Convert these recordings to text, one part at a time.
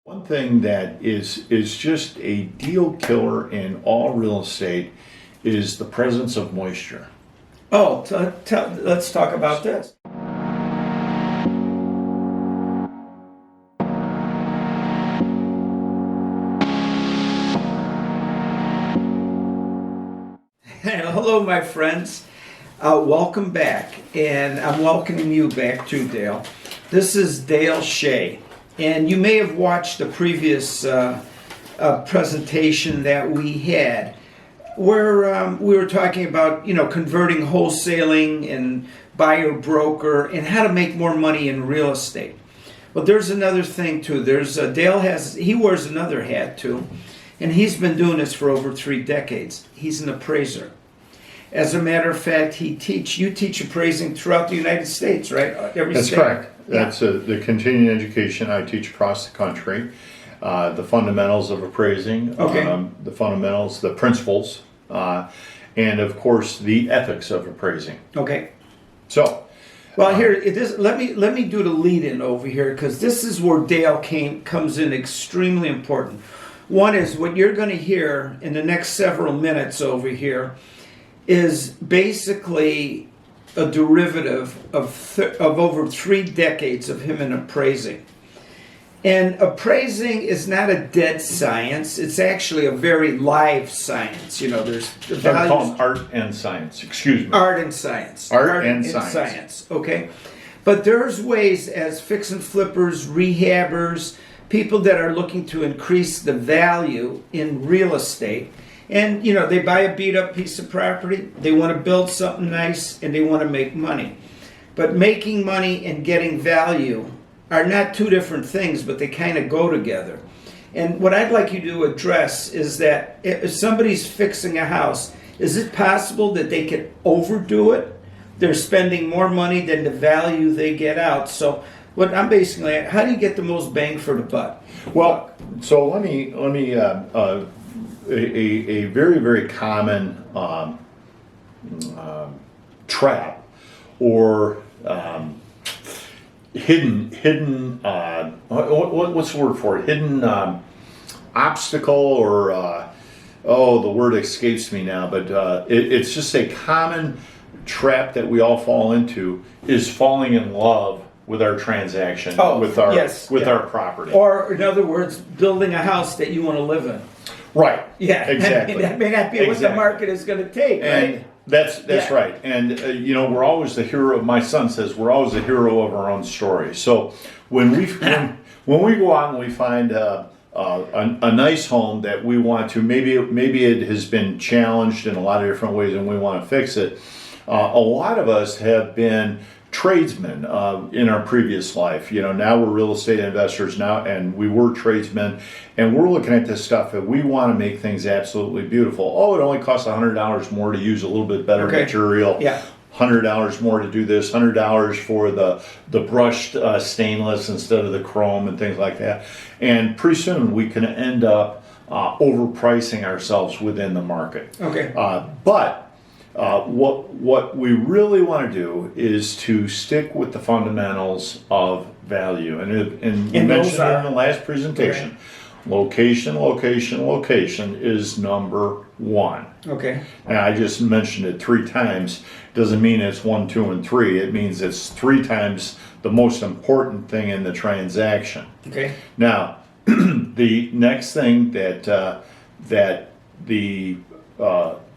One thing that is just a deal killer in all real estate is the presence of moisture. Oh, let's talk about this. Hello, my friends. Welcome back, and I'm welcoming you back too, Dale. This is Dale Shea, and you may have watched the previous presentation that we had, where we were talking about, converting wholesaling and buyer broker and how to make more money in real estate. Well, there's another thing too. He wears another hat too, and he's been doing this for over 3 decades. He's an appraiser. As a matter of fact, you teach appraising throughout the United States, right? That's state. correct. Yeah. That's the continuing education I teach across the country. The fundamentals of appraising, Okay. the fundamentals, the principles, and of course the ethics of appraising. Okay. So, Well, let me do the lead-in over here, because this is where Dale comes in extremely important. One is what you're going to hear in the next several minutes over here is basically a derivative of over 3 decades of him in appraising. And appraising is not a dead science. It's actually a very live science. There's the I values. call them art and science. Excuse me. Art and science. Art and science. Okay. But there's ways as fix and flippers, rehabbers, people that are looking to increase the value in real estate. And, they buy a beat up piece of property, they want to build something nice, and they want to make money. But making money and getting value are not two different things, but they kind of go together. And what I'd like you to address is that if somebody's fixing a house, is it possible that they can overdo it? They're spending more money than the value they get out. So what I'm basically, how do you get the most bang for the buck? Well, so let me a very, very common trap or hidden what's the word for it? Hidden obstacle or the word escapes me now, but it's just a common trap that we all fall into is falling in love with our transaction, with our property. Or in other words, building a house that you want to live in. Right. Yeah. Exactly. That may not be what the market is going to take, and right? That's right. And we're always the hero. My son says we're always the hero of our own story. So when we go out and we find a nice home that we want to, maybe it has been challenged in a lot of different ways and we want to fix it. A lot of us have been tradesmen in our previous life. Now we're real estate investors now, and we were tradesmen, and we're looking at this stuff and we want to make things absolutely beautiful. It only costs $100 more to use a little bit better material. Yeah. $100 more to do this, $100 for the brushed stainless instead of the chrome and things like that. And pretty soon we can end up overpricing ourselves within the market. Okay. But what we really want to do is to stick with the fundamentals of value. And we mentioned it in the last presentation. Okay. Location is number 1. Okay. And I just mentioned it 3 times. Doesn't mean it's 1, 2, and 3. It means it's 3 times the most important thing in the transaction. Okay. Now, the next thing that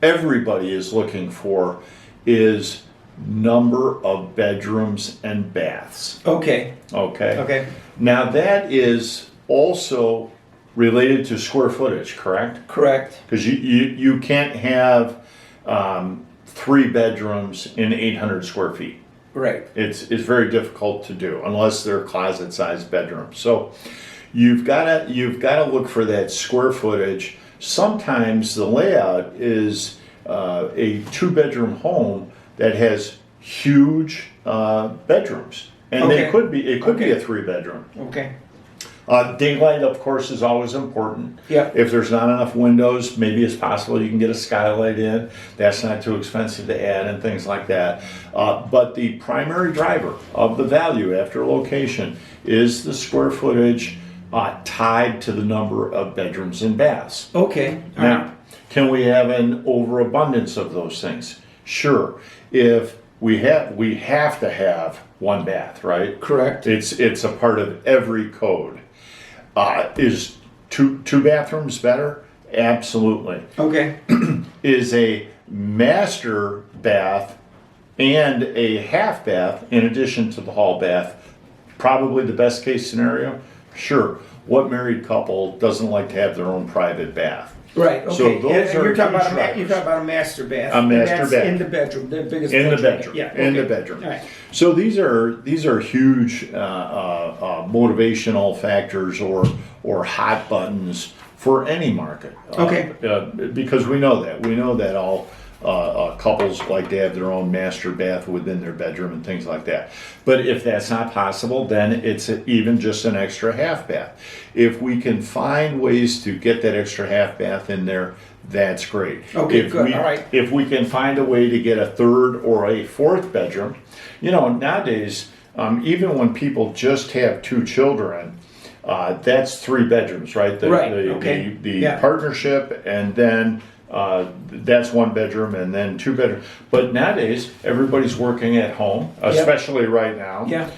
everybody is looking for is number of bedrooms and baths. Okay. Okay. Now that is also related to square footage, correct? Correct. Because you can't have 3 bedrooms in 800 square feet. Right. It's very difficult to do unless they're closet-sized bedrooms. So you've got to look for that square footage. Sometimes the layout is a 2-bedroom home that has huge bedrooms, and it could be a 3-bedroom. Okay. Daylight, of course, is always important. Yeah. If there's not enough windows, maybe it's possible you can get a skylight in. That's not too expensive to add and things like that. But the primary driver of the value after location is the square footage tied to the number of bedrooms and baths. Okay. All right. Now, can we have an overabundance of those things? Sure. If we have to have one bath, right? Correct. It's a part of every code. Is two bathrooms better? Absolutely. Okay. Is a master bath and a half bath in addition to the hall bath probably the best case scenario? Sure. What married couple doesn't like to have their own private bath? Right. Okay. So those And are you're talking huge about drivers. you're talking about a master bath. A master and that's bath. in the bedroom, the biggest In the bedroom. bedroom. Yeah. In the okay. bedroom. All right. So these are huge motivational factors or hot buttons for any market. Okay. Because we know that all couples like to have their own master bath within their bedroom and things like that. But if that's not possible, then it's even just an extra half bath. If we can find ways to get that extra half bath in there, that's great. Okay, good. All right. If we can find a way to get a third or a fourth bedroom, nowadays, even when people just have two children, that's 3 bedrooms, right? Right, okay. The Yeah. partnership, and then that's 1 bedroom, and then 2 bedrooms. But nowadays, everybody's working at home, especially right now. Yeah.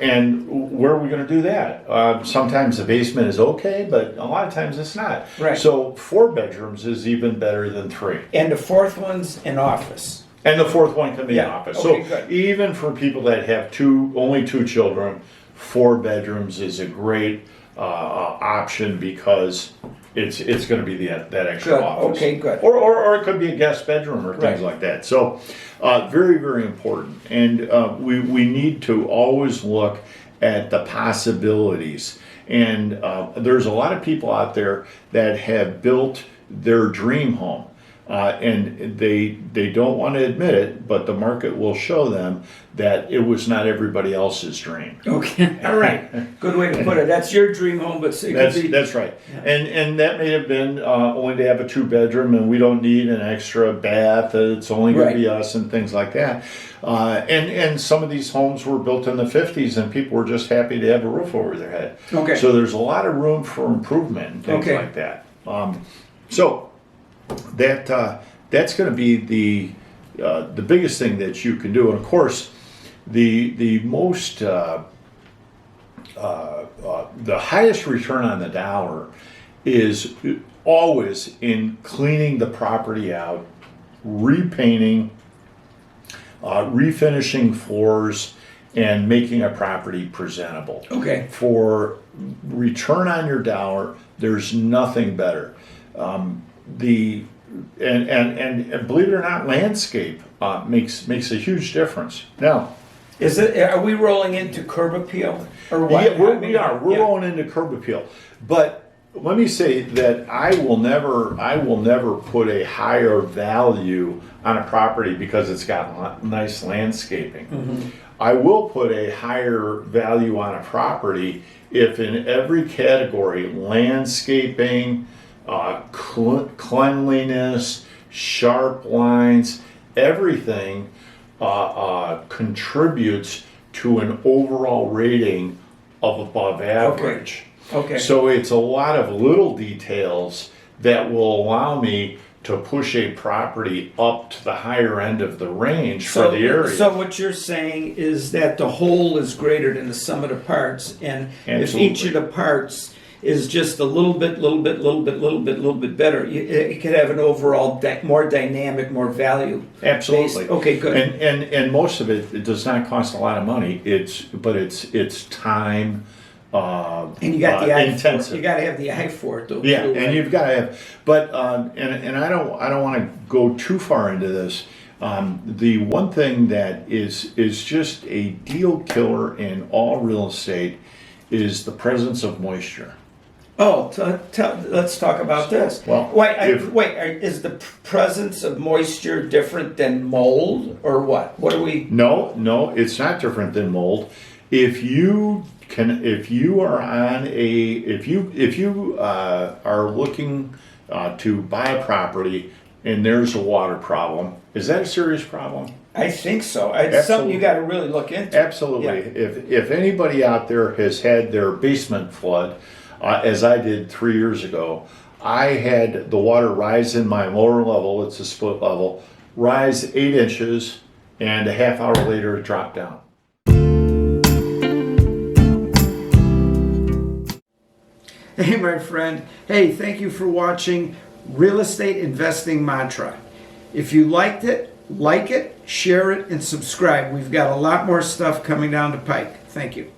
And where are we going to do that? Sometimes the basement is okay, but a lot of times it's not. Right. So 4 bedrooms is even better than 3. And the fourth one's an office. And the fourth one can be an Yeah, office. okay, So good. even for people that have only 2 children, 4 bedrooms is a great option because it's going to be that extra Good, office. okay, good. Or it could be a guest bedroom or things Right. like that. So very, very important. And we need to always look at the possibilities. And there's a lot of people out there that have built their dream home. And they don't want to admit it, but the market will show them that it was not everybody else's dream. Okay. All right. Good way to put it. That's your dream home, but it could be. That's right. And that may have been only to have a 2 bedroom, and we don't need an extra bath. It's only going to be us and things like that. And some of these homes were built in the 50s, and people were just happy to have a roof over their head. Okay. So there's a lot of room for improvement and things like that. So that's going to be the biggest thing that you can do. And of course, the most the highest return on the dollar is always in cleaning the property out, repainting, refinishing floors, and making a property presentable. Okay. For return on your dollar, there's nothing better. And believe it or not, landscape makes a huge difference. Now, Are we rolling into curb appeal or what? yeah, we are. We're rolling into curb appeal. But let me say that I will never put a higher value on a property because it's got nice landscaping. Mm-hmm. I will put a higher value on a property if in every category, landscaping, cleanliness, sharp lines, everything contributes to an overall rating of above average. Okay. So it's a lot of little details that will allow me to push a property up to the higher end of the range for the area. So what you're saying is that the whole is greater than the sum of the parts, and if each of the parts is just a little bit better, it could have an overall more dynamic, more value. Absolutely. Okay, good. And most of it does not cost a lot of money. It's time. And you got the eye intensive. for it. You got to have the eye for it, though. Yeah, too, and right? you've got to have. But and I don't want to go too far into this. The one thing that is just a deal killer in all real estate is the presence of moisture. Oh, let's talk about this. Well, is the presence of moisture different than mold, or what? What are we? No, it's not different than mold. If you are looking to buy a property and there's a water problem, is that a serious problem? I think so. It's something you got to really look into. Absolutely. Yeah. If anybody out there has had their basement flood, as I did 3 years ago, I had the water rise in my lower level, it's a split level, rise 8 inches, and a half hour later it dropped down. Hey, my friend. Hey, thank you for watching Real Estate Investing Mantra. If you liked it, like it, share it, and subscribe. We've got a lot more stuff coming down the pike. Thank you.